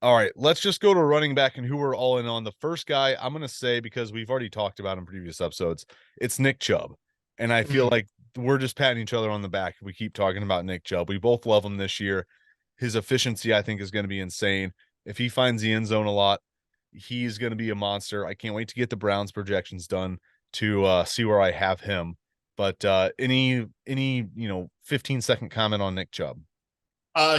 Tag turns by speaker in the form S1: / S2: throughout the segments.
S1: All right, let's just go to running back and who we're all in on. The first guy I'm going to say, because we've already talked about in previous episodes, it's Nick Chubb. And I feel
S2: Mm.
S1: like we're just patting each other on the back. We keep talking about Nick Chubb. We both love him this year. His efficiency, I think, is going to be insane. If he finds the end zone a lot, he's going to be a monster. I can't wait to get the Browns projections done to see where I have him. But any 15-second comment on Nick Chubb?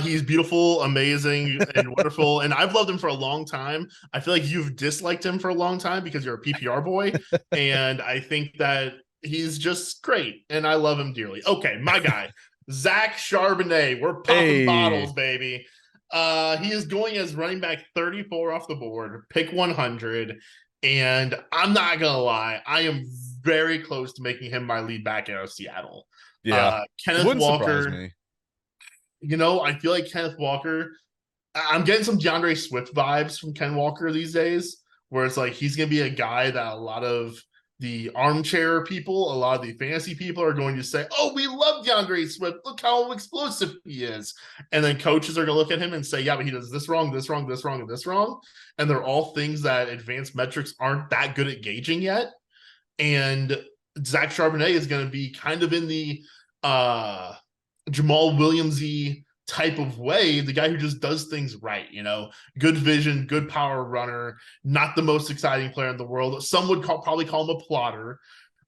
S2: He's beautiful, amazing, and wonderful, and I've loved him for a long time. I feel like you've disliked him for a long time because you're a PPR boy, and I think that he's just great, and I love him dearly. Okay, my guy, Zach Charbonnet. We're popping
S1: Hey,
S2: bottles, baby. He is going as running back 34 off the board, pick 100, and I'm not gonna lie, I am very close to making him my lead back out of Seattle.
S1: yeah,
S2: Kenneth
S1: wouldn't surprise
S2: Walker,
S1: me.
S2: I feel like Kenneth Walker. I'm getting some DeAndre Swift vibes from Ken Walker these days, where it's like he's going to be a guy that a lot of the armchair people, a lot of the fantasy people are going to say, "Oh, we love DeAndre Swift. Look how explosive he is." And then coaches are going to look at him and say, "Yeah, but he does this wrong, this wrong, this wrong, and this wrong." And they're all things that advanced metrics aren't that good at gauging yet. And Zach Charbonnet is going to be kind of in the uh, Jamal Williamsy type of way, the guy who just does things right, good vision, good power runner, not the most exciting player in the world. Some would probably call him a plotter,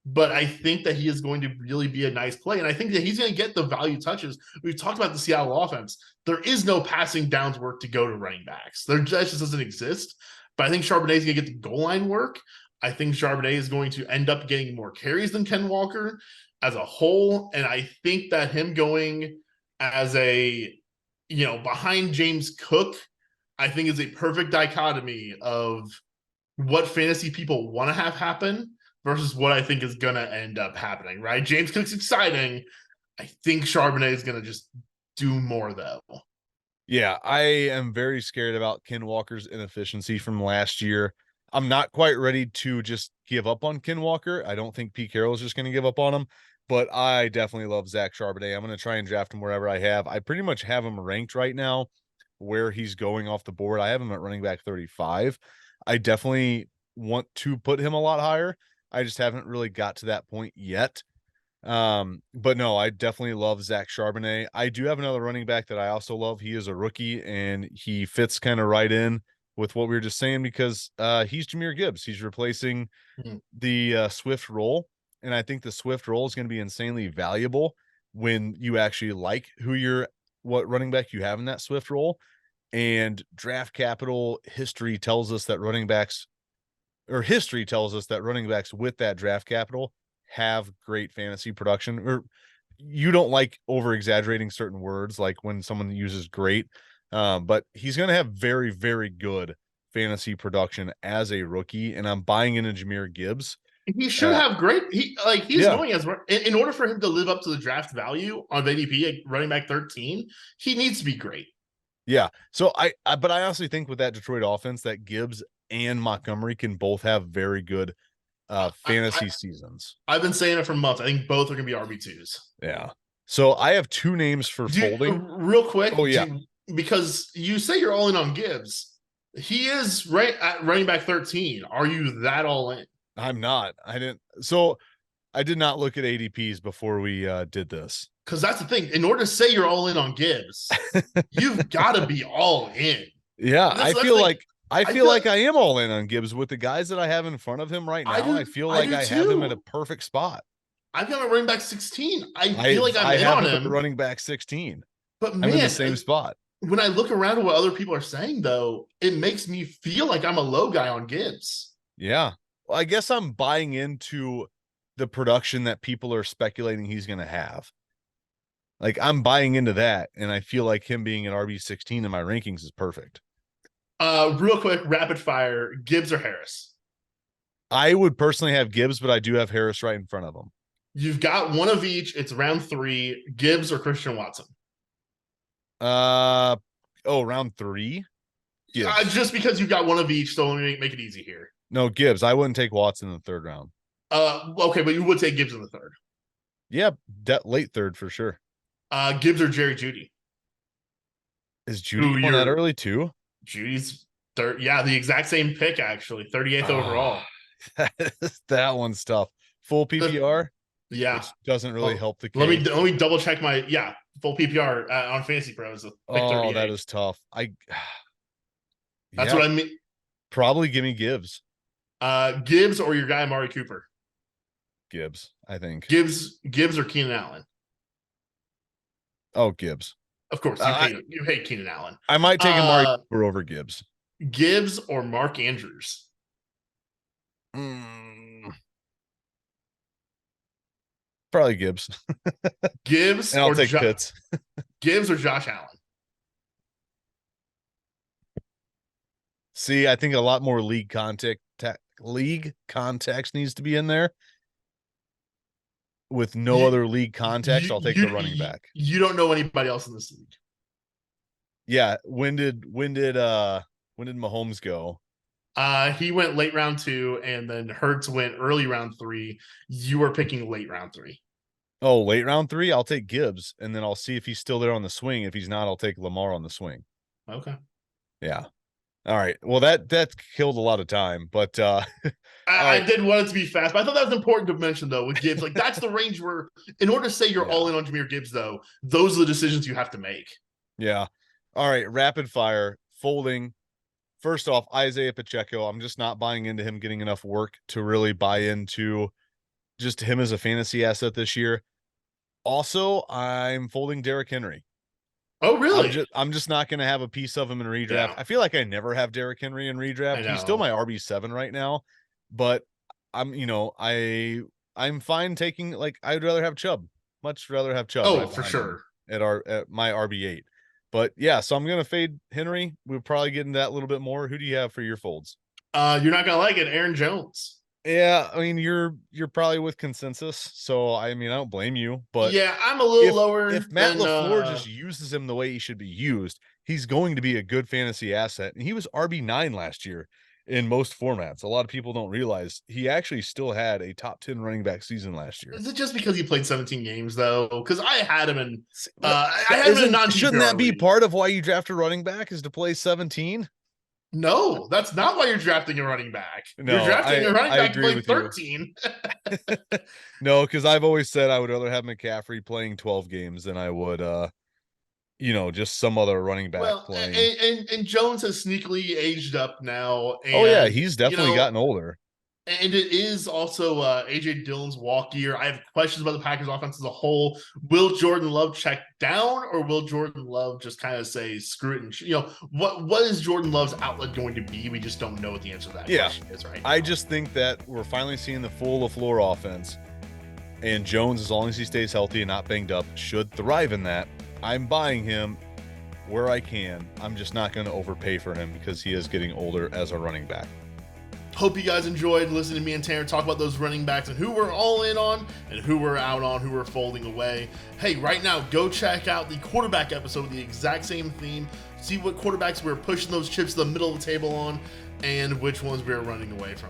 S2: but I think that he is going to really be a nice play. And I think that he's going to get the value touches. We've talked about the Seattle offense. There is no passing downs work to go to running backs. There just doesn't exist. But I think Charbonnet is going to get the goal line work. I think Charbonnet is going to end up getting more carries than Ken Walker as a whole. And I think that him going as behind James Cook, I think is a perfect dichotomy of what fantasy people want to have happen versus what I think is going to end up happening, right? James Cook's exciting. I think Charbonnet is going to just do more, though.
S1: Yeah, I am very scared about Ken Walker's inefficiency from last year. I'm not quite ready to just give up on Ken Walker. I don't think Pete Carroll is just going to give up on him, but I definitely love Zach Charbonnet. I'm going to try and draft him wherever I have. I pretty much have him ranked right now where he's going off the board. I have him at running back 35. I definitely want to put him a lot higher. I just haven't really got to that point yet. But no, I definitely love Zach Charbonnet. I do have another running back that I also love. He is a rookie and he fits kind of right in with what we were just saying because he's Jahmyr Gibbs. He's replacing
S2: Mhm.
S1: the Swift role, and I think the Swift role is going to be insanely valuable when you actually like what running back you have in that Swift role. And draft capital history tells us that history tells us that running backs with that draft capital have great fantasy production. Or you don't like over exaggerating certain words, like when someone uses great, but he's going to have very, very good fantasy production as a rookie. And I'm buying into Jahmyr Gibbs.
S2: He should
S1: Uh,
S2: have great. He's
S1: yeah,
S2: going as in order for him to live up to the draft value on ADP at running back 13, he needs to be great.
S1: yeah. So but I honestly think with that Detroit offense, that Gibbs and Montgomery can both have very good
S2: I
S1: fantasy seasons.
S2: I've been saying it for months. I think both are going to be RB2s.
S1: Yeah. So I have two names for folding.
S2: Real quick,
S1: Oh yeah,
S2: because you say you're all in on Gibbs, he is right at running back 13. Are you that all in?
S1: I'm not. So I did not look at ADPs before we did this.
S2: Because that's the thing. In order to say you're all in on Gibbs, you've got to be all in.
S1: Yeah,
S2: And
S1: I
S2: that's the
S1: feel
S2: thing.
S1: like I
S2: I
S1: feel
S2: feel
S1: like I am all in on Gibbs with the guys that I have in front of him right
S2: I
S1: now. I
S2: do
S1: feel
S2: I
S1: like
S2: do
S1: I have him at a
S2: too.
S1: perfect spot.
S2: I've got a running back 16. I
S1: I
S2: feel like I'm
S1: I
S2: in
S1: have
S2: on
S1: him at
S2: him.
S1: running back 16.
S2: But
S1: I'm in the
S2: man,
S1: same spot.
S2: when I look around at what other people are saying, though, it makes me feel like I'm a low guy on Gibbs.
S1: Yeah. Well, I guess I'm buying into the production that people are speculating he's going to have. Like I'm buying into that, and I feel like him being an RB16 in my rankings is perfect.
S2: Real quick, rapid fire: Gibbs or Harris?
S1: I would personally have Gibbs, but I do have Harris right in front of him.
S2: You've got one of each. It's round three: Gibbs or Christian Watson.
S1: Uh round three. Gibbs.
S2: Just because you've got one of each, so let me make it easy here.
S1: No, Gibbs. I wouldn't take Watson in the third round.
S2: Okay, but you would take Gibbs in the third.
S1: Yeah, late third for sure.
S2: Gibbs or Jerry Judy?
S1: Is Judy
S2: Who
S1: going that
S2: you're
S1: early too?
S2: Judy's third. Yeah, the exact same pick actually, 38th overall.
S1: That one's tough. Full PPR,
S2: Yeah.
S1: which doesn't really
S2: Well,
S1: help the
S2: let
S1: case.
S2: me double check my full PPR on Fantasy Pros. Pick
S1: Oh, that
S2: 38.
S1: is tough.
S2: That's
S1: Yeah,
S2: what I mean.
S1: probably give me Gibbs.
S2: Gibbs or your guy Amari Cooper.
S1: Gibbs, I think.
S2: Gibbs or Keenan Allen.
S1: Oh, Gibbs.
S2: Of course,
S1: I
S2: you hate Keenan Allen.
S1: I might take Amari Cooper over Gibbs.
S2: Gibbs or Mark Andrews.
S1: Probably Gibbs.
S2: Gibbs
S1: And I'll
S2: or
S1: take Pitts.
S2: Gibbs or Josh Allen.
S1: See, I think a lot more league context needs to be in there. With no other league context, I'll take the running back.
S2: You don't know anybody else in this league.
S1: Yeah. When did Mahomes go?
S2: He went late round 2, and then Hurts went early round 3. You were picking late round 3.
S1: Oh, late round 3? I'll take Gibbs, and then I'll see if he's still there on the swing. If he's not, I'll take Lamar on the swing.
S2: Okay.
S1: Yeah. All right. Well, that killed a lot of time, but
S2: I did want it to be fast, but I thought that was important to mention though with Gibbs. Like that's the range where, in order to say you're all in on Jahmyr Gibbs, though, those are the decisions you have to make.
S1: Yeah. All right. Rapid fire folding. First off, Isaiah Pacheco. I'm just not buying into him getting enough work to really buy into just him as a fantasy asset this year. Also, I'm folding Derrick Henry.
S2: Oh, really?
S1: I'm just not going to have a piece of him in redraft. Yeah. I feel like I never have Derrick Henry in redraft. He's still my RB7 right now, but I'm fine taking, like, I'd rather have Chubb. Much rather have Chubb.
S2: Oh, for sure.
S1: At my RB8. But yeah, so I'm going to fade Henry. We'll probably get into that a little bit more. Who do you have for your folds?
S2: You're not going to like it. Aaron Jones.
S1: Yeah, I mean you're probably with consensus, so I mean I don't blame you, but
S2: yeah, I'm a little lower.
S1: If Matt LaFleur just uses him the way he should be used, he's going to be a good fantasy asset. And he was RB9 last year in most formats. A lot of people don't realize he actually still had a top 10 running back season last year.
S2: Is it just because he played 17 games though? Because I had him in I had him in a non-PPR
S1: Shouldn't that be
S2: league.
S1: part of why you draft a running back is to play 17?
S2: No, that's not why you're drafting a running back.
S1: No,
S2: you're drafting a running back to play 13.
S1: No, because I've always said I would rather have McCaffrey playing 12 games than I would just some other running back playing.
S2: And Jones has sneakily aged up now. And,
S1: oh yeah, he's definitely gotten older.
S2: And it is also AJ Dillon's walk year. I have questions about the Packers offense as a whole. Will Jordan Love check down, or will Jordan Love just kind of say screw it? And what is Jordan Love's outlet going to be? We just don't know what the answer to that question is right now.
S1: I just think that we're finally seeing the full LaFleur offense, and Jones, as long as he stays healthy and not banged up, should thrive in that. I'm buying him where I can. I'm just not going to overpay for him because he is getting older as a running back.
S2: Hope you guys enjoyed listening to me and Tanner talk about those running backs and who we're all in on and who we're out on, who we're folding away. Hey, right now, go check out the quarterback episode with the exact same theme. See what quarterbacks we're pushing those chips to the middle of the table on and which ones we're running away from.